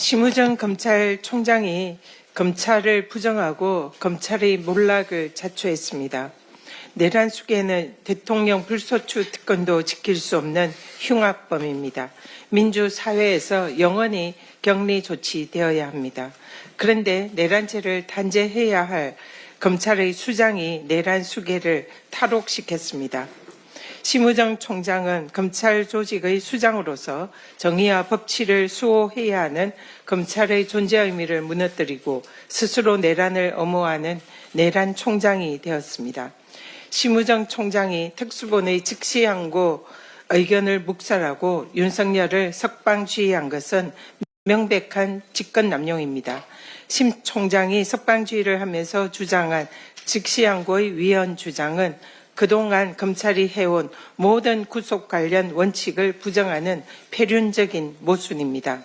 심우정 검찰총장이 검찰을 부정하고 검찰의 몰락을 자초했습니다. 내란 속에는 대통령 불소추 특권도 지킬 수 없는 흉악범입니다. 민주사회에서 영원히 격리 조치되어야 합니다. 그런데 내란죄를 단죄해야 할 검찰의 수장이 내란 수계를 탈옥시켰습니다. 심우정 총장은 검찰 조직의 수장으로서 정의와 법치를 수호해야 하는 검찰의 존재 의미를 무너뜨리고 스스로 내란을 엄호하는 내란 총장이 되었습니다. 심우정 총장이 특수본의 즉시항고 의견을 묵살하고 윤석열을 석방주의한 것은 명백한 직권남용입니다. 심 총장이 석방주의를 하면서 주장한 즉시항고의 위헌 주장은 그동안 검찰이 해온 모든 구속 관련 원칙을 부정하는 표륜적인 모순입니다.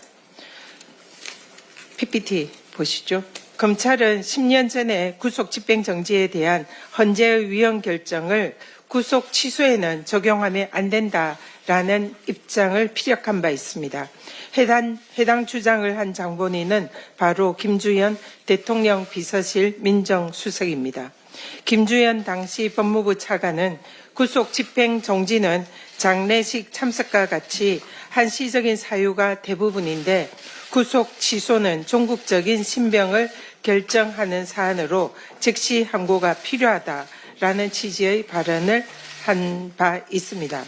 PPT 보시죠. 검찰은 10년 전에 구속 집행정지에 대한 헌재의 위헌 결정을 구속 취소에는 적용하면 안 된다라는 입장을 피력한 바 있습니다. 해당 주장을 한 장본인은 바로 김주현 대통령 비서실 민정수석입니다. 김주현 당시 법무부 차관은 구속 집행 정지는 장례식 참석과 같이 한시적인 사유가 대부분인데 구속 취소는 종국적인 신병을 결정하는 사안으로 즉시 항고가 필요하다라는 취지의 발언을 한 바 있습니다.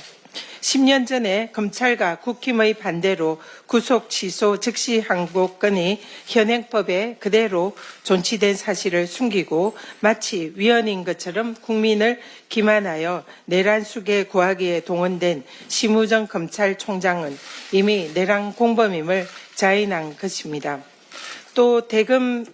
10년 전에 검찰과 국힘의 반대로 구속 취소 즉시 항고건이 현행법에 그대로 존치된 사실을 숨기고 마치 위헌인 것처럼 국민을 기만하여 내란 수계 구하기에 동원된 심우정 검찰총장은 이미 내란 공범임을 자인한 것입니다. 또 대검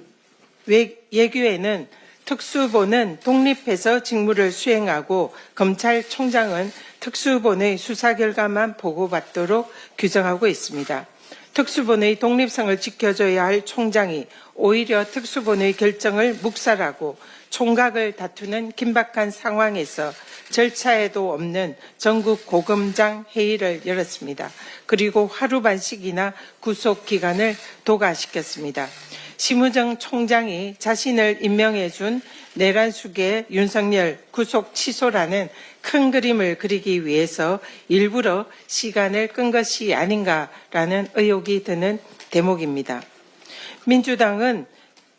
예규에는 특수본은 독립해서 직무를 수행하고 검찰총장은 특수본의 수사 결과만 보고받도록 규정하고 있습니다. 특수본의 독립성을 지켜줘야 할 총장이 오히려 특수본의 결정을 묵살하고 총각을 다투는 긴박한 상황에서 절차에도 없는 전국 고검장 회의를 열었습니다. 그리고 하루 반씩이나 구속 기간을 도과시켰습니다. 심우정 총장이 자신을 임명해준 내란 수계 윤석열 구속 취소라는 큰 그림을 그리기 위해서 일부러 시간을 끈 것이 아닌가라는 의혹이 드는 대목입니다. 민주당은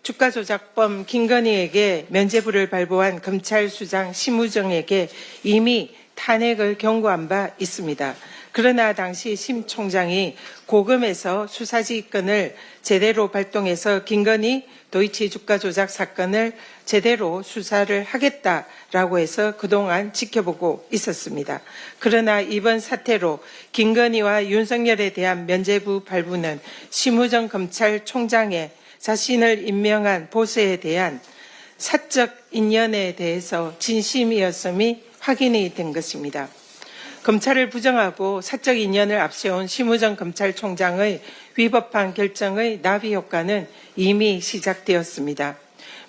주가조작범 김건희에게 면죄부를 발부한 검찰수장 심우정에게 이미 탄핵을 경고한 바 있습니다. 그러나 당시 심 총장이 고검에서 수사지휘권을 제대로 발동해서 김건희 도이치 주가 조작 사건을 제대로 수사를 하겠다라고 해서 그동안 지켜보고 있었습니다. 그러나 이번 사태로 김건희와 윤석열에 대한 면죄부 발부는 심우정 검찰총장의 자신을 임명한 보수에 대한 사적 인연에 대해서 진심이었음이 확인이 된 것입니다. 검찰을 부정하고 사적 인연을 앞세운 심우정 검찰총장의 위법한 결정의 나비 효과는 이미 시작되었습니다.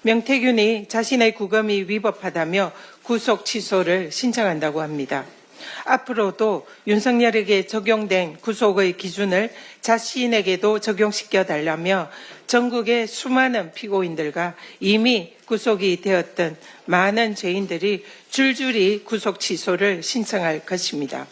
명태균이 자신의 구검이 위법하다며 구속 취소를 신청한다고 합니다. 앞으로도 윤석열에게 적용된 구속의 기준을 자신에게도 적용시켜달라며 전국의 수많은 피고인들과 이미 구속이 되었던 많은 죄인들이 줄줄이 구속 취소를 신청할 것입니다.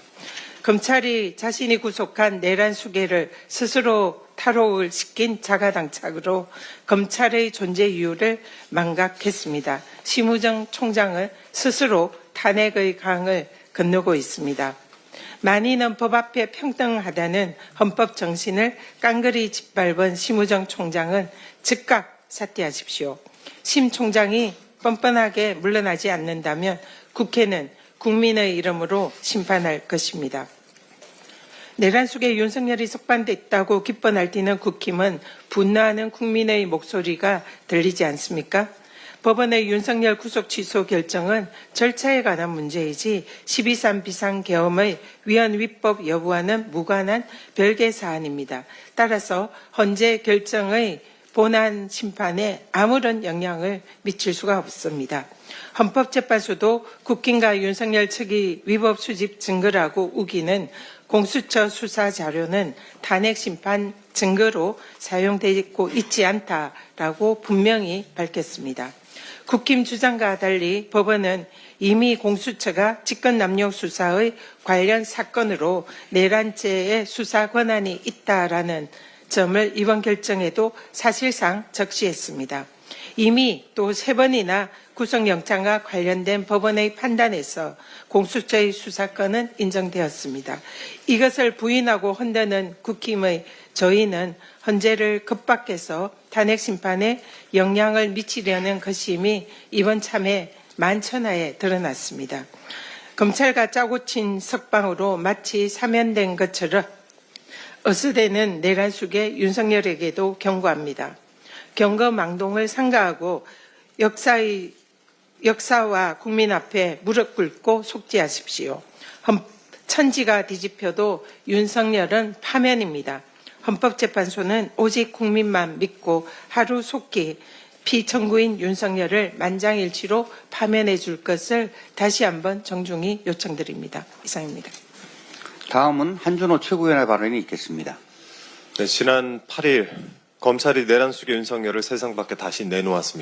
검찰이 자신이 구속한 내란 수계를 스스로 탈옥을 시킨 자가당착으로 검찰의 존재 이유를 망각했습니다. 심우정 총장은 스스로 탄핵의 강을 건너고 있습니다. 만인은 법 앞에 평등하다는 헌법 정신을 깡그리 짓밟은 심우정 총장은 즉각 사퇴하십시오. 심 총장이 뻔뻔하게 물러나지 않는다면 국회는 국민의 이름으로 심판할 것입니다. 내란 속에 윤석열이 석방됐다고 기뻐 날뛰는 국힘은 분노하는 국민의 목소리가 들리지 않습니까? 법원의 윤석열 구속 취소 결정은 절차에 관한 문제이지 12.3 비상계엄의 위헌 위법 여부와는 무관한 별개 사안입니다. 따라서 헌재 결정의 본안 심판에 아무런 영향을 미칠 수가 없습니다. 헌법재판소도 국힘과 윤석열 측이 위법 수집 증거라고 우기는 공수처 수사 자료는 탄핵 심판 증거로 사용되고 있지 않다라고 분명히 밝혔습니다. 국힘 주장과 달리 법원은 이미 공수처가 직권남용 수사의 관련 사건으로 내란죄의 수사 권한이 있다라는 점을 이번 결정에도 사실상 적시했습니다. 이미 또 3번이나 구속영장과 관련된 법원의 판단에서 공수처의 수사권은 인정되었습니다. 이것을 부인하고 흔드는 국힘의 저희는 헌재를 겁박해서 탄핵 심판에 영향을 미치려는 것임이 이번 참에 만천하에 드러났습니다. 검찰과 짜고 친 석방으로 마치 사면된 것처럼 어스대는 내란 속의 윤석열에게도 경고합니다. 경거망동을 삼가하고 역사와 국민 앞에 무릎 꿇고 속죄하십시오. 천지가 뒤집혀도 윤석열은 파면입니다. 헌법재판소는 오직 국민만 믿고 하루 속히 피청구인 윤석열을 만장일치로 파면해 줄 것을 다시 한번 정중히 요청드립니다. 이상입니다. 다음은 한준호 최고위원의 발언이 있겠습니다. 네, 지난 8일 검찰이 내란 속의 윤석열을 세상 밖에 다시 내놓았습니다.